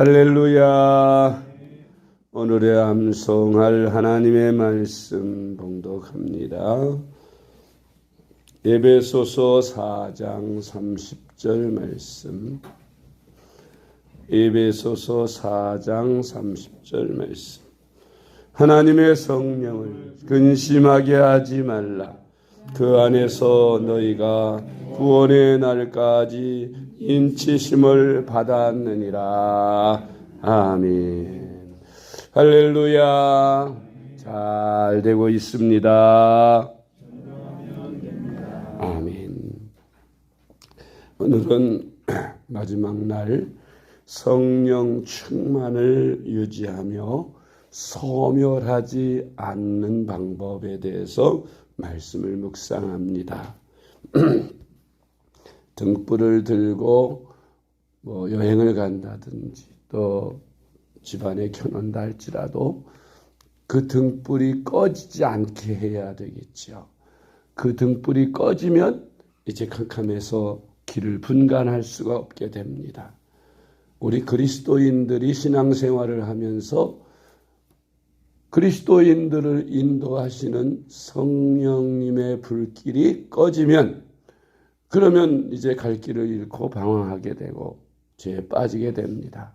할렐루야. 오늘의 암송할 하나님의 말씀 봉독합니다. 에베소서 4장 30절 말씀. 에베소서 4장 30절 말씀. 하나님의 성령을 근심하게 하지 말라. 그 안에서 너희가 구원의 날까지 인치심을 받았느니라. 아멘. 할렐루야. 잘 되고 있습니다. 아멘. 오늘은 마지막 날 성령 충만을 유지하며 소멸하지 않는 방법에 대해서 말씀을 묵상합니다. 등불을 들고 여행을 간다든지 또 집안에 켜놓는다 할지라도 그 등불이 꺼지지 않게 해야 되겠죠. 그 등불이 꺼지면 이제 캄캄해서 길을 분간할 수가 없게 됩니다. 우리 그리스도인들이 신앙생활을 하면서 그리스도인들을 인도하시는 성령님의 불길이 꺼지면 그러면 이제 갈 길을 잃고 방황하게 되고 죄에 빠지게 됩니다.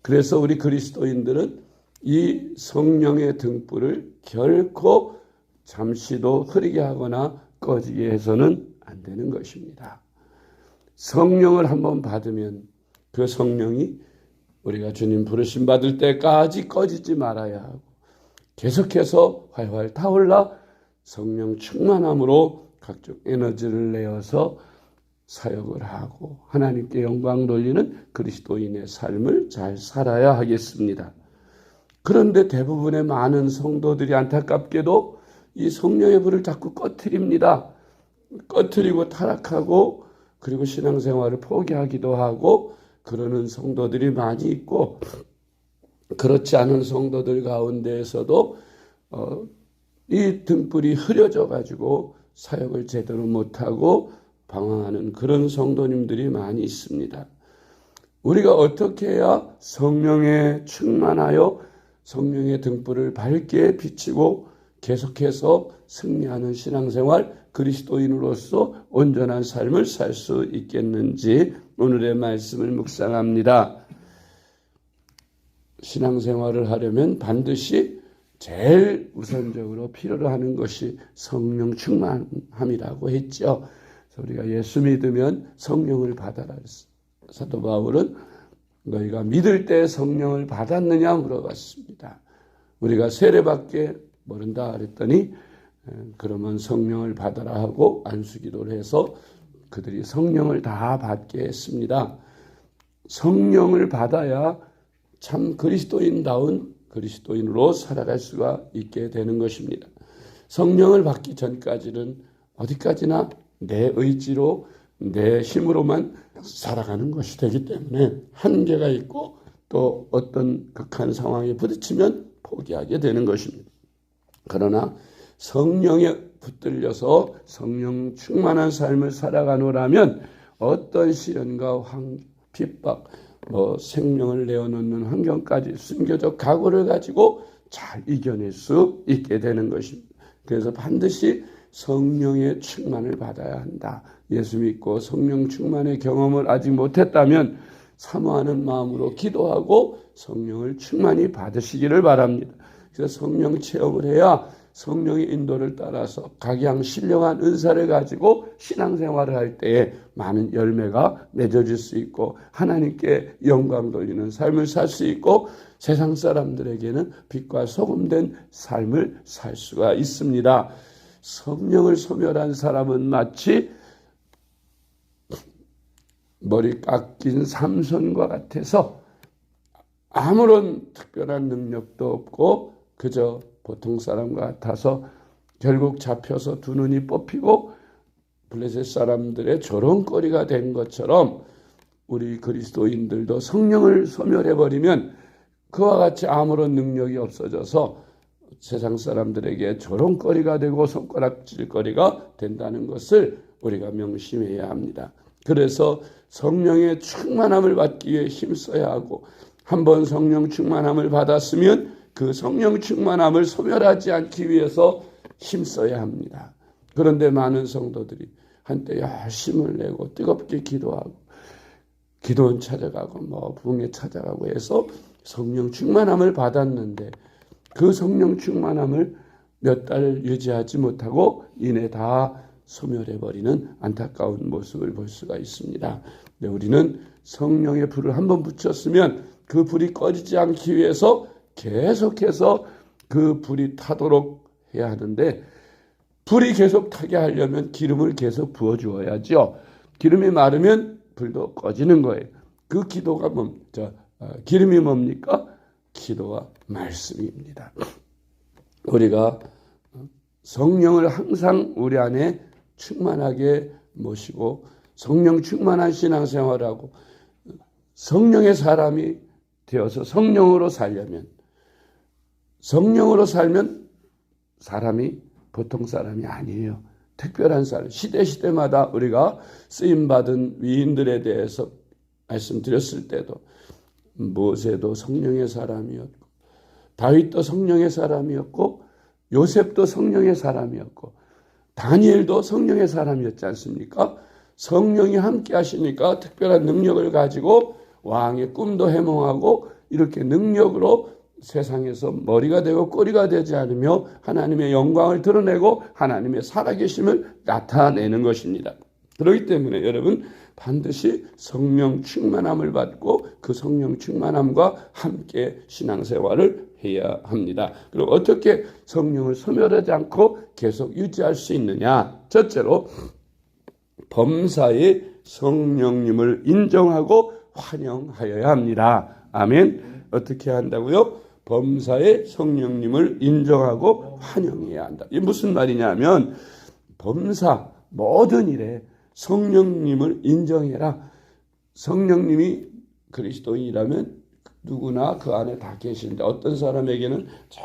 그래서 우리 그리스도인들은 이 성령의 등불을 결코 잠시도 흐리게 하거나 꺼지게 해서는 안 되는 것입니다. 성령을 한번 받으면 그 성령이 우리가 주님 부르심 받을 때까지 꺼지지 말아야 하고 계속해서 활활 타올라 성령 충만함으로 각종 에너지를 내어서 사역을 하고 하나님께 영광 돌리는 그리스도인의 삶을 잘 살아야 하겠습니다. 그런데 대부분의 많은 성도들이 안타깝게도 이 성령의 불을 자꾸 꺼트립니다. 꺼트리고 타락하고 그리고 신앙생활을 포기하기도 하고 그러는 성도들이 많이 있고 그렇지 않은 성도들 가운데에서도 이 등불이 흐려져 가지고 사역을 제대로 못하고 방황하는 그런 성도님들이 많이 있습니다. 우리가 어떻게 해야 성령에 충만하여 성령의 등불을 밝게 비치고 계속해서 승리하는 신앙생활 그리스도인으로서 온전한 삶을 살 수 있겠는지 오늘의 말씀을 묵상합니다. 신앙생활을 하려면 반드시 제일 우선적으로 필요로 하는 것이 성령 충만함이라고 했죠. 그래서 우리가 예수 믿으면 성령을 받아라. 사도 바울은 너희가 믿을 때 성령을 받았느냐 물어봤습니다. 우리가 세례받게 모른다 그랬더니 그러면 성령을 받아라 하고 안수기도를 해서 그들이 성령을 다 받게 했습니다. 성령을 받아야 참 그리스도인다운 그리스도인으로 살아갈 수가 있게 되는 것입니다. 성령을 받기 전까지는 어디까지나 내 의지로 내 힘으로만 살아가는 것이 되기 때문에 한계가 있고 또 어떤 극한 상황에 부딪히면 포기하게 되는 것입니다. 그러나 성령에 붙들려서 성령 충만한 삶을 살아가노라면 어떤 시련과 핍박, 생명을 내어놓는 환경까지 숨겨져 각오를 가지고 잘 이겨낼 수 있게 되는 것입니다. 그래서 반드시 성령의 충만을 받아야 한다. 예수 믿고 성령 충만의 경험을 아직 못했다면 사모하는 마음으로 기도하고 성령을 충만히 받으시기를 바랍니다. 그래서 성령 체험을 해야 성령의 인도를 따라서 각양 신령한 은사를 가지고 신앙생활을 할 때에 많은 열매가 맺어질 수 있고 하나님께 영광 돌리는 삶을 살 수 있고 세상 사람들에게는 빛과 소금된 삶을 살 수가 있습니다. 성령을 소멸한 사람은 마치 머리 깎인 삼손과 같아서 아무런 특별한 능력도 없고 그저 보통 사람과 같아서 결국 잡혀서 두 눈이 뽑히고 블레셋 사람들의 조롱거리가 된 것처럼 우리 그리스도인들도 성령을 소멸해버리면 그와 같이 아무런 능력이 없어져서 세상 사람들에게 조롱거리가 되고 손가락질거리가 된다는 것을 우리가 명심해야 합니다. 그래서 성령의 충만함을 받기 위해 힘써야 하고 한번 성령 충만함을 받았으면 그 성령 충만함을 소멸하지 않기 위해서 힘써야 합니다. 그런데 많은 성도들이 한때 열심을 내고 뜨겁게 기도하고 기도원 찾아가고 부흥회 찾아가고 해서 성령 충만함을 받았는데 그 성령 충만함을 몇 달 유지하지 못하고 이내 다 소멸해버리는 안타까운 모습을 볼 수가 있습니다. 네, 우리는 성령의 불을 한번 붙였으면 그 불이 꺼지지 않기 위해서 계속해서 그 불이 타도록 해야 하는데 불이 계속 타게 하려면 기름을 계속 부어주어야죠. 기름이 마르면 불도 꺼지는 거예요. 그 기도가 기름이 뭡니까? 기도와 말씀입니다. 우리가 성령을 항상 우리 안에 충만하게 모시고 성령 충만한 신앙생활하고 성령의 사람이 되어서 성령으로 살면 사람이 보통 사람이 아니에요. 특별한 사람. 시대마다 우리가 쓰임받은 위인들에 대해서 말씀드렸을 때도 모세도 성령의 사람이었고 다윗도 성령의 사람이었고 요셉도 성령의 사람이었고 다니엘도 성령의 사람이었지 않습니까? 성령이 함께 하시니까 특별한 능력을 가지고 왕의 꿈도 해몽하고 이렇게 능력으로 세상에서 머리가 되고 꼬리가 되지 않으며 하나님의 영광을 드러내고 하나님의 살아계심을 나타내는 것입니다. 그렇기 때문에 여러분 반드시 성령 충만함을 받고 그 성령 충만함과 함께 신앙생활을 해야 합니다. 그리고 어떻게 성령을 소멸하지 않고 계속 유지할 수 있느냐? 첫째로 범사에 성령님을 인정하고 환영하여야 합니다. 아멘. 어떻게 한다고요? 범사에 성령님을 인정하고 환영해야 한다. 이게 무슨 말이냐면 범사 모든 일에 성령님을 인정해라. 성령님이 그리스도인이라면 누구나 그 안에 다 계신데 어떤 사람에게는 저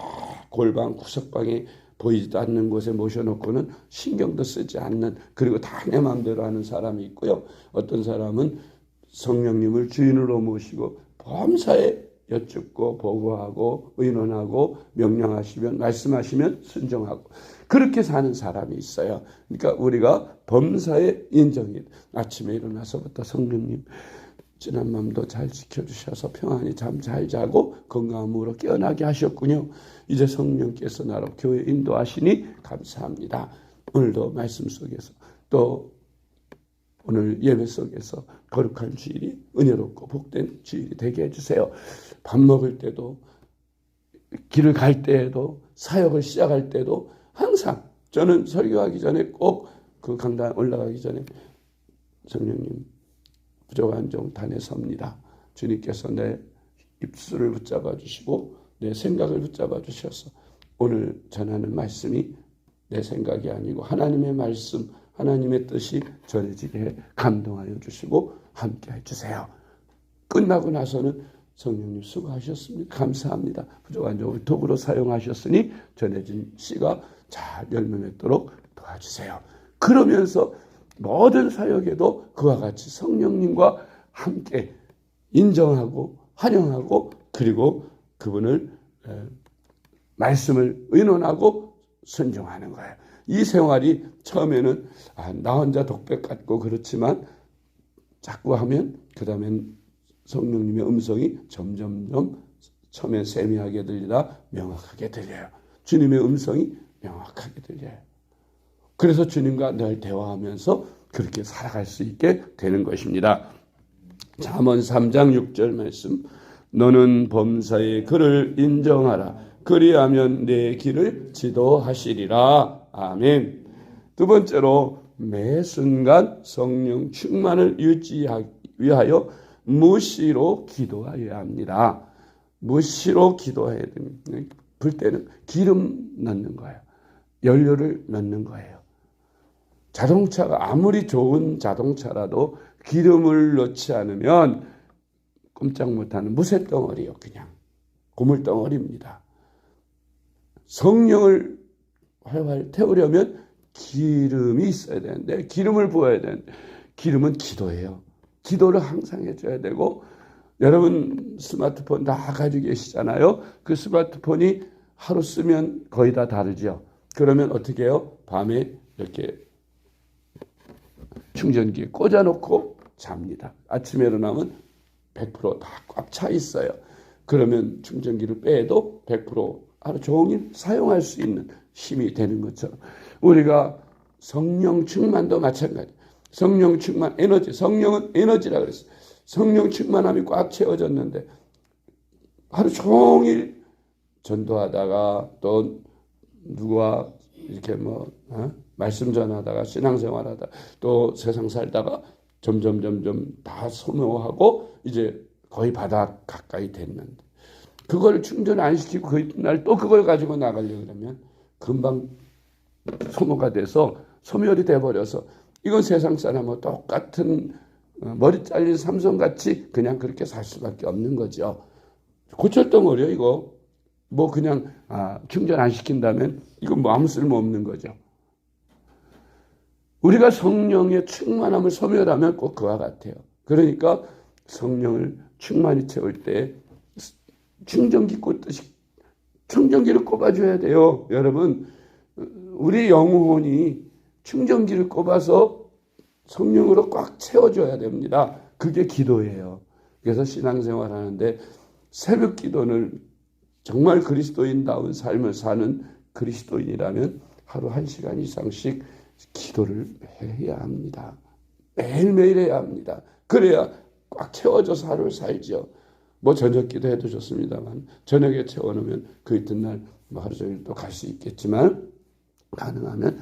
골방 구석방에 보이지도 않는 곳에 모셔놓고는 신경도 쓰지 않는 그리고 다 내 마음대로 하는 사람이 있고요. 어떤 사람은 성령님을 주인으로 모시고 범사에 여쭙고 보고하고 의논하고 명령하시면 말씀하시면 순종하고 그렇게 사는 사람이 있어요. 그러니까 우리가 범사에 인정이 아침에 일어나서부터 성령님 지난 밤도 잘 지켜주셔서 평안히 잠 잘 자고 건강함으로 깨어나게 하셨군요. 이제 성령께서 나로 교회 인도하시니 감사합니다. 오늘도 말씀 속에서 또 오늘 예배 속에서 거룩한 주일이 은혜롭고 복된 주일이 되게 해주세요. 밥 먹을 때도 길을 갈 때에도 사역을 시작할 때도 항상 저는 설교하기 전에 꼭 그 강단 올라가기 전에 성령님 부족한 종 단에 섭니다. 주님께서 내 입술을 붙잡아 주시고 내 생각을 붙잡아 주셔서 오늘 전하는 말씀이 내 생각이 아니고 하나님의 말씀 하나님의 뜻이 전해지게 감동하여 주시고 함께 해주세요. 끝나고 나서는 성령님 수고하셨습니다. 감사합니다. 부족한 종을 도구로 사용하셨으니 전해진 씨가 잘 열매 맺도록 도와주세요. 그러면서 모든 사역에도 그와 같이 성령님과 함께 인정하고 환영하고 그리고 그분을 말씀을 의논하고 순종하는 거예요. 이 생활이 처음에는 나 혼자 독백 같고 그렇지만 자꾸 하면 그 다음엔 성령님의 음성이 점점점 처음엔 세미하게 들리다 명확하게 들려요. 주님의 음성이 명확하게 들려요. 그래서 주님과 늘 대화하면서 그렇게 살아갈 수 있게 되는 것입니다. 잠언 3장 6절 말씀 너는 범사의 그를 인정하라. 그리하면 내 길을 지도하시리라. 아멘. 두 번째로 매 순간 성령 충만을 유지하기 위하여 무시로 기도해야 합니다. 무시로 기도해야 됩니다. 불 때는 기름 넣는 거예요. 연료를 넣는 거예요. 자동차가 아무리 좋은 자동차라도 기름을 넣지 않으면 꼼짝 못하는 무쇠덩어리요. 그냥 고물덩어리입니다. 성령을 활활 태우려면 기름이 있어야 되는데 기름을 부어야 되는데 기름은 기도예요. 기도를 항상 해줘야 되고 여러분 스마트폰 다 가지고 계시잖아요. 그 스마트폰이 하루 쓰면 거의 다 다르죠. 그러면 어떻게 해요? 밤에 이렇게 충전기에 꽂아놓고 잡니다. 아침에 일어나면 100%다 꽉 차 있어요. 그러면 충전기를 빼도 100% 하루 종일 사용할 수 있는 힘이 되는 것처럼 우리가 성령 충만도 마찬가지. 성령 충만 에너지, 성령은 에너지라 그랬어요. 성령 충만함이 꽉 채워졌는데 하루 종일 전도하다가 또 누구와 이렇게 말씀 전하다가 신앙생활하다 또 세상 살다가 점점 다 소모하고 이제 거의 바닥 가까이 됐는데 그걸 충전 안 시키고 그 이튿날 또 그걸 가지고 나가려고 그러면 금방 소모가 돼서 소멸이 돼버려서 이건 세상 사람과 똑같은 머리 잘린 삼손같이 그냥 그렇게 살 수밖에 없는 거죠. 고철덩어리요 이거. 뭐 그냥 충전 안 시킨다면 이건 뭐 아무 쓸모 없는 거죠. 우리가 성령의 충만함을 소멸하면 꼭 그와 같아요. 그러니까 성령을 충만히 채울 때 충전기 꽂듯이 충전기를 꼽아줘야 돼요. 여러분 우리 영혼이 충전기를 꼽아서 성령으로 꽉 채워줘야 됩니다. 그게 기도예요. 그래서 신앙생활 하는데 새벽 기도를 정말 그리스도인다운 삶을 사는 그리스도인이라면 하루 1시간 이상씩 기도를 해야 합니다. 매일매일 해야 합니다. 그래야 꽉 채워져서 하루를 살죠. 뭐 저녁 기도해도 좋습니다만 저녁에 채워놓으면 그 이튿날 하루 종일 또 갈 수 있겠지만 가능하면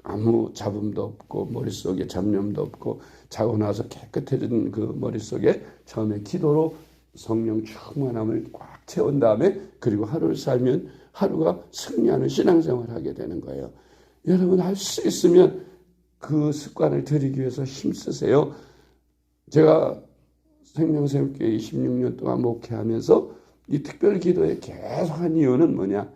아무 잡음도 없고 머릿속에 잡념도 없고 자고 나서 깨끗해진 그 머릿속에 처음에 기도로 성령 충만함을 꽉 채운 다음에 그리고 하루를 살면 하루가 승리하는 신앙생활을 하게 되는 거예요. 여러분 할 수 있으면 그 습관을 들이기 위해서 힘쓰세요. 제가 생명샘교회 26년 동안 목회하면서 이 특별 기도에 계속 한 이유는 뭐냐.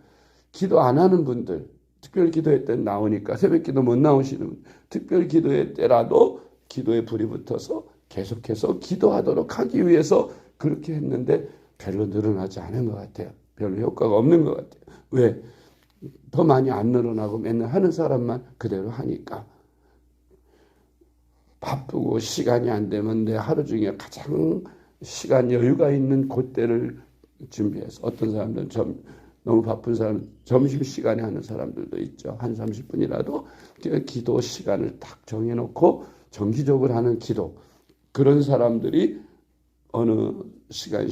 기도 안 하는 분들 특별 기도회 때 나오니까 새벽 기도 못 나오시는 분 특별 기도회 때라도 기도에 불이 붙어서 계속해서 기도하도록 하기 위해서 그렇게 했는데 별로 늘어나지 않은 것 같아요. 별로 효과가 없는 것 같아요. 왜? 더 많이 안 늘어나고 맨날 하는 사람만 그대로 하니까. 바쁘고 시간이 안 되면 내 하루 중에 가장 시간 여유가 있는 그때를 준비해서 어떤 사람들은 너무 바쁜 사람 점심시간에 하는 사람들도 있죠. 한 30분이라도 기도 시간을 딱 정해놓고 정기적으로 하는 기도. 그런 사람들이 어느 시간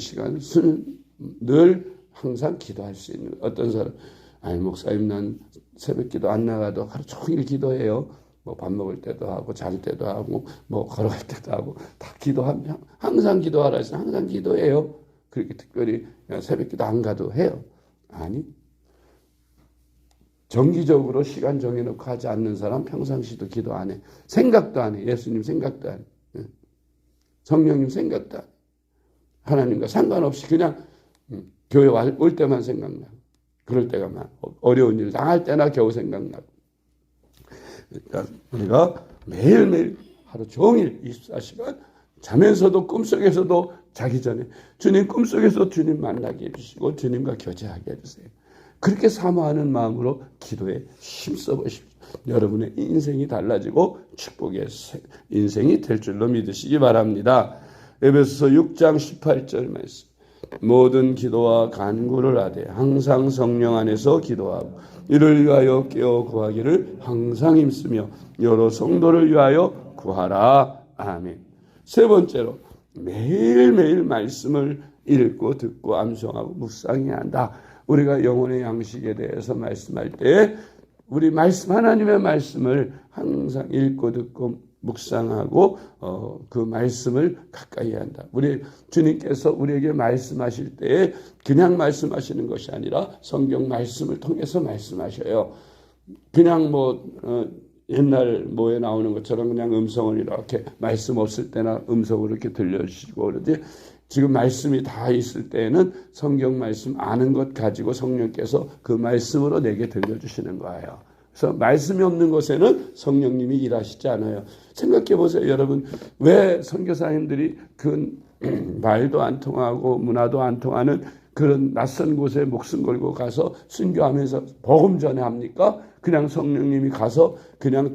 늘 항상 기도할 수 있는 어떤 사람 아니 목사님 난 새벽 기도 안 나가도 하루 종일 기도해요. 뭐 밥 먹을 때도 하고 잘 때도 하고 뭐 걸어갈 때도 하고 다 기도하면 항상 기도하라 해서 항상 기도해요. 그렇게 특별히 새벽 기도 안 가도 해요. 아니 정기적으로 시간 정해놓고 하지 않는 사람 평상시도 기도 안 해. 생각도 안 해. 예수님 생각도 안 해. 성령님 생각도 안 해. 하나님과 상관없이 그냥 교회 올 때만 생각나고 그럴 때가 많아. 어려운 일 당할 때나 겨우 생각나고. 그러니까 우리가 매일매일 하루 종일 24시간 자면서도 꿈속에서도 자기 전에 주님 꿈속에서 주님 만나게 해주시고 주님과 교제하게 해주세요. 그렇게 사모하는 마음으로 기도에 힘써 보십시오. 여러분의 인생이 달라지고 축복의 인생이 될 줄로 믿으시기 바랍니다. 에베소서 6장 18절 말씀. 모든 기도와 간구를 하되 항상 성령 안에서 기도하고 이를 위하여 깨어 구하기를 항상 힘쓰며 여러 성도를 위하여 구하라. 아멘. 세 번째로 매일매일 말씀을 읽고 듣고 암송하고 묵상해야 한다. 우리가 영혼의 양식에 대해서 말씀할 때 우리 말씀 하나님의 말씀을 항상 읽고 듣고 묵상하고 그 말씀을 가까이 한다. 우리 주님께서 우리에게 말씀하실 때 그냥 말씀하시는 것이 아니라 성경 말씀을 통해서 말씀하셔요. 그냥 옛날 뭐에 나오는 것처럼 그냥 음성을 이렇게 말씀 없을 때나 음성으로 이렇게 들려주시고 그러지. 지금 말씀이 다 있을 때에는 성경 말씀 아는 것 가지고 성령께서 그 말씀으로 내게 들려주시는 거예요. 그래서 말씀이 없는 곳에는 성령님이 일하시지 않아요. 생각해 보세요. 여러분 왜 선교사님들이 그 말도 안 통하고 문화도 안 통하는 그런 낯선 곳에 목숨 걸고 가서 순교하면서 복음 전합니까? 그냥 성령님이 가서 그냥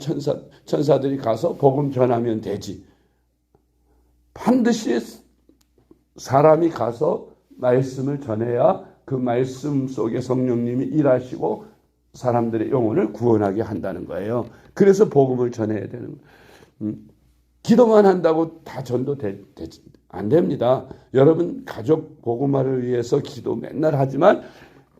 천사들이 가서 복음 전하면 되지. 반드시 사람이 가서 말씀을 전해야 그 말씀 속에 성령님이 일하시고 사람들의 영혼을 구원하게 한다는 거예요. 그래서 복음을 전해야 되는 거예요. 기도만 한다고 다 전도 안 됩니다. 여러분 가족 복음화를 위해서 기도 맨날 하지만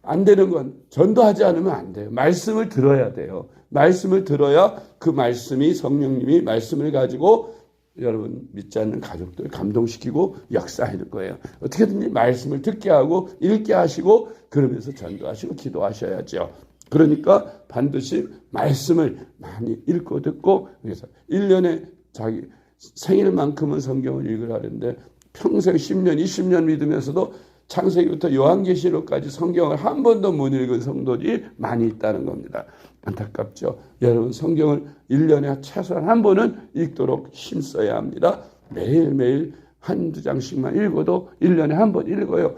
안 되는 건 전도하지 않으면 안 돼요. 말씀을 들어야 돼요. 말씀을 들어야 그 말씀이 성령님이 말씀을 가지고 여러분 믿지 않는 가족들 감동시키고 역사할 거예요. 어떻게든지 말씀을 듣게 하고 읽게 하시고 그러면서 전도하시고 기도하셔야죠. 그러니까 반드시 말씀을 많이 읽고 듣고 그래서 1년에 자기 생일만큼은 성경을 읽으라는데 평생 10년, 20년 믿으면서도 창세기부터 요한계시록까지 성경을 한 번도 못 읽은 성도들이 많이 있다는 겁니다. 안타깝죠. 여러분 성경을 1년에 최소한 한 번은 읽도록 힘써야 합니다. 매일매일 한두 장씩만 읽어도 1년에 한 번 읽어요.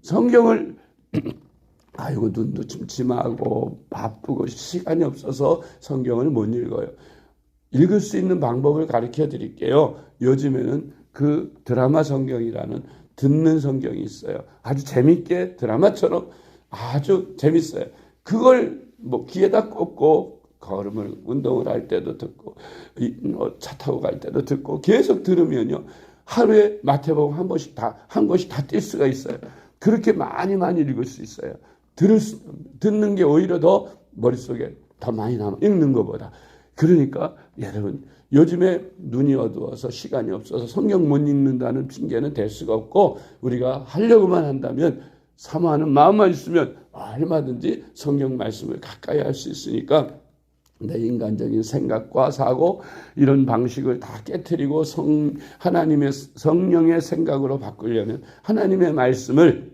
성경을 아이고 눈도 침침하고 바쁘고 시간이 없어서 성경을 못 읽어요. 읽을 수 있는 방법을 가르쳐 드릴게요. 요즘에는 그 드라마 성경이라는 듣는 성경이 있어요. 아주 재밌게 드라마처럼 아주 재밌어요. 그걸 뭐 귀에다 꽂고 걸음을 운동을 할 때도 듣고 차 타고 갈 때도 듣고 계속 들으면요. 하루에 마태복음 한 권씩 다 뛸 수가 있어요. 그렇게 많이 읽을 수 있어요. 듣는 게 오히려 더 머릿속에 더 많이 남아 읽는 것보다. 그러니까 여러분 요즘에 눈이 어두워서 시간이 없어서 성경 못 읽는다는 핑계는 될 수가 없고 우리가 하려고만 한다면 사모하는 마음만 있으면 얼마든지 성경 말씀을 가까이 할 수 있으니까 내 인간적인 생각과 사고 이런 방식을 다 깨트리고 하나님의 성령의 생각으로 바꾸려면 하나님의 말씀을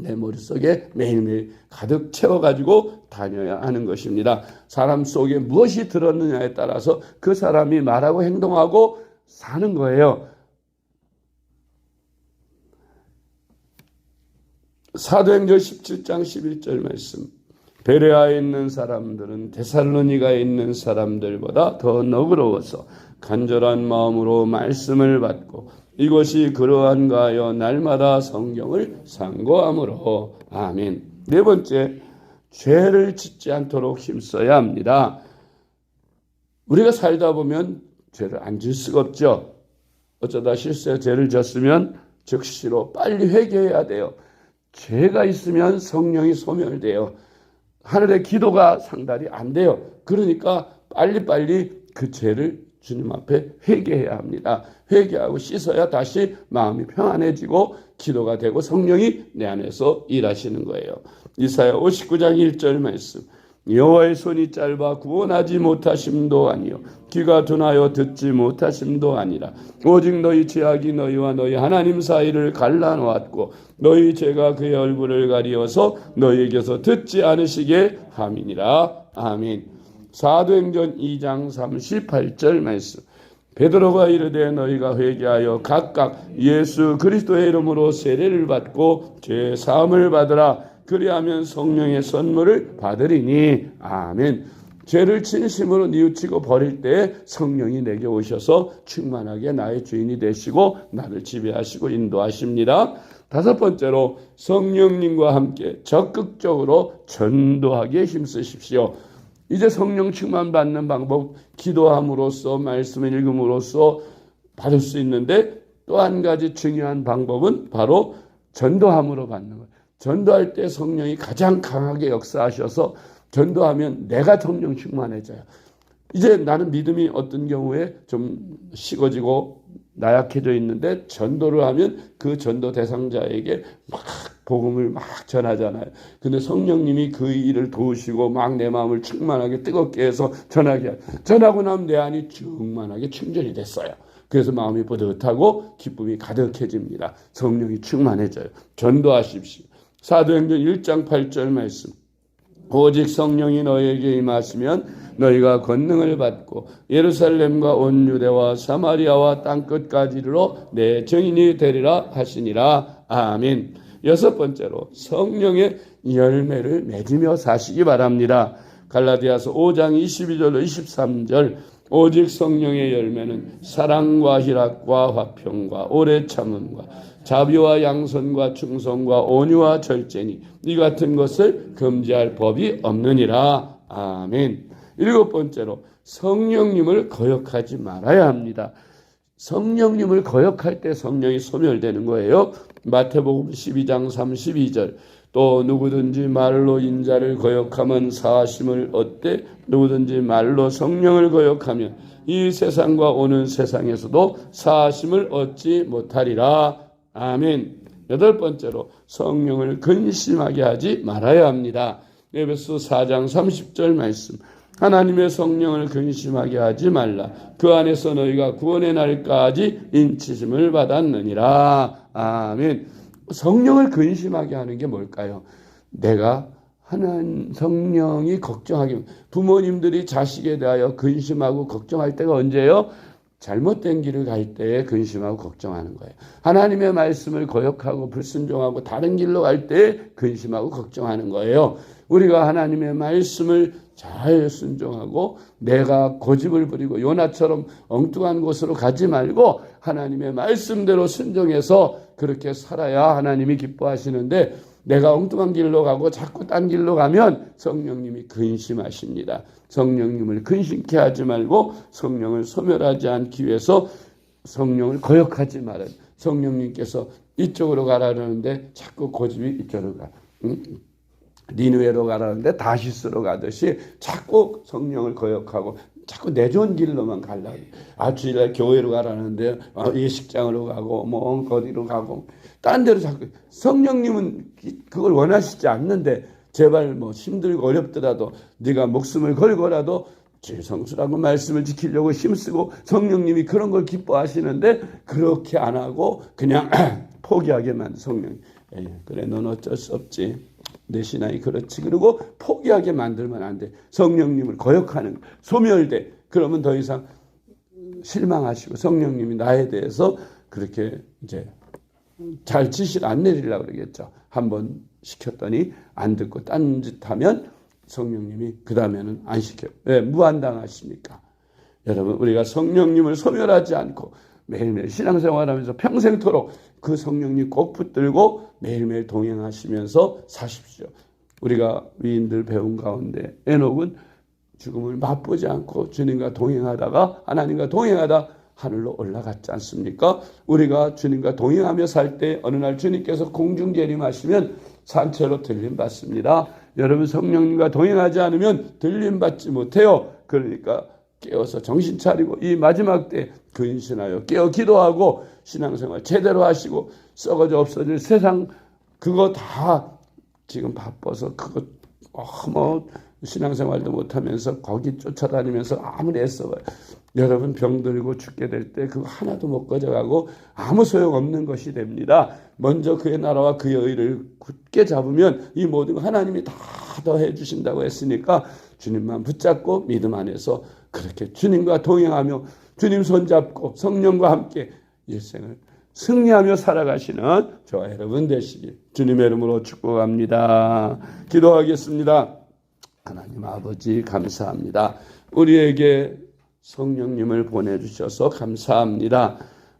내 머릿속에 매일매일 가득 채워가지고 다녀야 하는 것입니다. 사람 속에 무엇이 들었느냐에 따라서 그 사람이 말하고 행동하고 사는 거예요. 사도행전 17장 11절 말씀. 베레아에 있는 사람들은 데살로니가에 있는 사람들보다 더 너그러워서 간절한 마음으로 말씀을 받고 이것이 그러한가 하여 날마다 성경을 상고함으로. 아멘. 네 번째, 죄를 짓지 않도록 힘써야 합니다. 우리가 살다 보면 죄를 안 질 수가 없죠. 어쩌다 실수해 죄를 졌으면 즉시로 빨리 회개해야 돼요. 죄가 있으면 성령이 소멸돼요. 하늘의 기도가 상달이 안 돼요. 그러니까 빨리빨리 그 죄를 주님 앞에 회개해야 합니다. 회개하고 씻어야 다시 마음이 평안해지고 기도가 되고 성령이 내 안에서 일하시는 거예요. 이사야 59장 1절 말씀. 여호와의 손이 짧아 구원하지 못하심도 아니요 귀가 둔하여 듣지 못하심도 아니라 오직 너희 죄악이 너희와 너희 하나님 사이를 갈라놓았고 너희 죄가 그의 얼굴을 가리어서 너희에게서 듣지 않으시게 함이니라. 아멘. 사도행전 2장 38절 말씀. 베드로가 이르되 너희가 회개하여 각각 예수 그리스도의 이름으로 세례를 받고 죄 사함을 받으라. 그리하면 성령의 선물을 받으리니. 아멘. 죄를 진심으로 뉘우치고 버릴 때 성령이 내게 오셔서 충만하게 나의 주인이 되시고 나를 지배하시고 인도하십니다. 다섯 번째로 성령님과 함께 적극적으로 전도하기에 힘쓰십시오. 이제 성령 충만 받는 방법 기도함으로써 말씀을 읽음으로써 받을 수 있는데 또 한 가지 중요한 방법은 바로 전도함으로 받는 거예요. 전도할 때 성령이 가장 강하게 역사하셔서 전도하면 내가 성령 충만해져요. 이제 나는 믿음이 어떤 경우에 좀 식어지고 나약해져 있는데 전도를 하면 그 전도 대상자에게 막 복음을 막 전하잖아요. 근데 성령님이 그 일을 도우시고 막 내 마음을 충만하게 뜨겁게 해서 전하고 나면 내 안이 충만하게 충전이 됐어요. 그래서 마음이 뿌듯하고 기쁨이 가득해집니다. 성령이 충만해져요. 전도하십시오. 사도행전 1장 8절 말씀. 오직 성령이 너희에게 임하시면 너희가 권능을 받고 예루살렘과 온 유대와 사마리아와 땅끝까지로 내 증인이 되리라 하시니라. 아멘. 여섯 번째로 성령의 열매를 맺으며 사시기 바랍니다. 갈라디아서 5장 22절로 23절 오직 성령의 열매는 사랑과 희락과 화평과 오래 참음과 자비와 양선과 충성과 온유와 절제니 이 같은 것을 금지할 법이 없느니라. 아멘. 일곱 번째로 성령님을 거역하지 말아야 합니다. 성령님을 거역할 때 성령이 소멸되는 거예요. 마태복음 12장 32절 또 누구든지 말로 인자를 거역하면 사하심을 얻되 누구든지 말로 성령을 거역하면 이 세상과 오는 세상에서도 사하심을 얻지 못하리라. 아멘. 여덟 번째로 성령을 근심하게 하지 말아야 합니다. 에베소 4장 30절 말씀 하나님의 성령을 근심하게 하지 말라. 그 안에서 너희가 구원의 날까지 인치심을 받았느니라. 아멘. 성령을 근심하게 하는 게 뭘까요? 내가 하나님 성령이 걱정하게 부모님들이 자식에 대하여 근심하고 걱정할 때가 언제예요? 잘못된 길을 갈 때에 근심하고 걱정하는 거예요. 하나님의 말씀을 거역하고 불순종하고 다른 길로 갈 때에 근심하고 걱정하는 거예요. 우리가 하나님의 말씀을 잘 순종하고 내가 고집을 부리고 요나처럼 엉뚱한 곳으로 가지 말고 하나님의 말씀대로 순종해서 그렇게 살아야 하나님이 기뻐하시는데 내가 엉뚱한 길로 가고 자꾸 딴 길로 가면 성령님이 근심하십니다. 성령님을 근심케 하지 말고 성령을 소멸하지 않기 위해서 성령을 거역하지 말아요. 성령님께서 이쪽으로 가라는데 자꾸 고집이 이쪽으로 가. 니느웨로 가라는데 다시스로 가듯이 자꾸 성령을 거역하고 자꾸 내 좋은 길로만 가려고. 주일날 교회로 가라는데 예식장으로 가고 뭐 어디로 가고 딴 데로 자꾸. 성령님은 그걸 원하시지 않는데 제발 뭐 힘들고 어렵더라도 네가 목숨을 걸고라도 죄성스라고 말씀을 지키려고 힘쓰고 성령님이 그런 걸 기뻐하시는데 그렇게 안 하고 그냥 포기하게만 성령. 그래 넌 어쩔 수 없지. 내 신앙이 그렇지. 그리고 포기하게 만들면 안 돼. 성령님을 거역하는 소멸돼. 그러면 더 이상 실망하시고 성령님이 나에 대해서 그렇게 이제 잘 지시를 안 내리려고 그러겠죠. 한번 시켰더니 안 듣고 딴짓하면 성령님이 그 다음에는 안 시켜요. 왜? 무한당하시니까. 여러분 우리가 성령님을 소멸하지 않고 매일매일 신앙생활하면서 평생토록 그 성령님 꼭 붙들고 매일매일 동행하시면서 사십시오. 우리가 위인들 배운 가운데 에녹은 죽음을 맛보지 않고 주님과 동행하다가 하나님과 동행하다 하늘로 올라갔지 않습니까? 우리가 주님과 동행하며 살 때 어느 날 주님께서 공중 재림하시면 산채로 들림받습니다. 여러분 성령님과 동행하지 않으면 들림받지 못해요. 그러니까 깨어서 정신 차리고 이 마지막 때 근신하여 깨어 기도하고 신앙생활 제대로 하시고 썩어져 없어질 세상 그거 다 지금 바빠서 그거 뭐 신앙생활도 못하면서 거기 쫓아다니면서 아무리 애써봐요. 여러분 병들고 죽게 될 때 그거 하나도 못 가져가고 아무 소용없는 것이 됩니다. 먼저 그의 나라와 그의 의를 굳게 잡으면 이 모든 거 하나님이 다 더해 주신다고 했으니까 주님만 붙잡고 믿음 안에서 그렇게 주님과 동행하며 주님 손잡고 성령과 함께 일생을 승리하며 살아가시는 저와 여러분 되시길 주님의 이름으로 축복합니다. 기도하겠습니다. 하나님 아버지 감사합니다. 우리에게 성령님을 보내주셔서 감사합니다.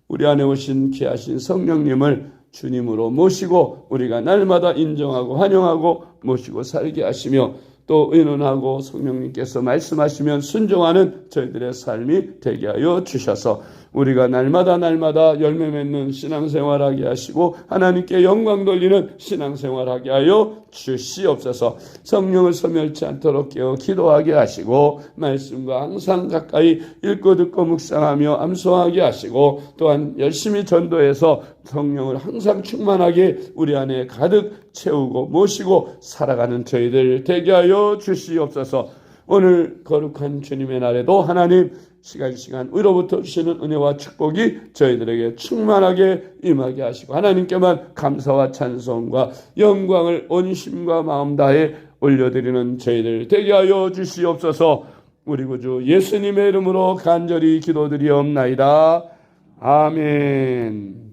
우리 안에 오신 귀하신 성령님을 주님으로 모시고 우리가 날마다 인정하고 환영하고 모시고 살게 하시며 또 의논하고 성령님께서 말씀하시면 순종하는 저희들의 삶이 되게 하여 주셔서 우리가 날마다 열매 맺는 신앙생활하게 하시고 하나님께 영광 돌리는 신앙생활하게 하여 주시옵소서. 성령을 소멸치 않도록 깨어 기도하게 하시고 말씀과 항상 가까이 읽고 듣고 묵상하며 암송하게 하시고 또한 열심히 전도해서 성령을 항상 충만하게 우리 안에 가득 채우고 모시고 살아가는 저희들 되게 하여 주시옵소서. 오늘 거룩한 주님의 날에도 하나님 시간 위로부터 주시는 은혜와 축복이 저희들에게 충만하게 임하게 하시고 하나님께만 감사와 찬송과 영광을 온 심과 마음 다해 올려드리는 저희들 되게 하여 주시옵소서. 우리 구주 예수님의 이름으로 간절히 기도드리옵나이다. 아멘.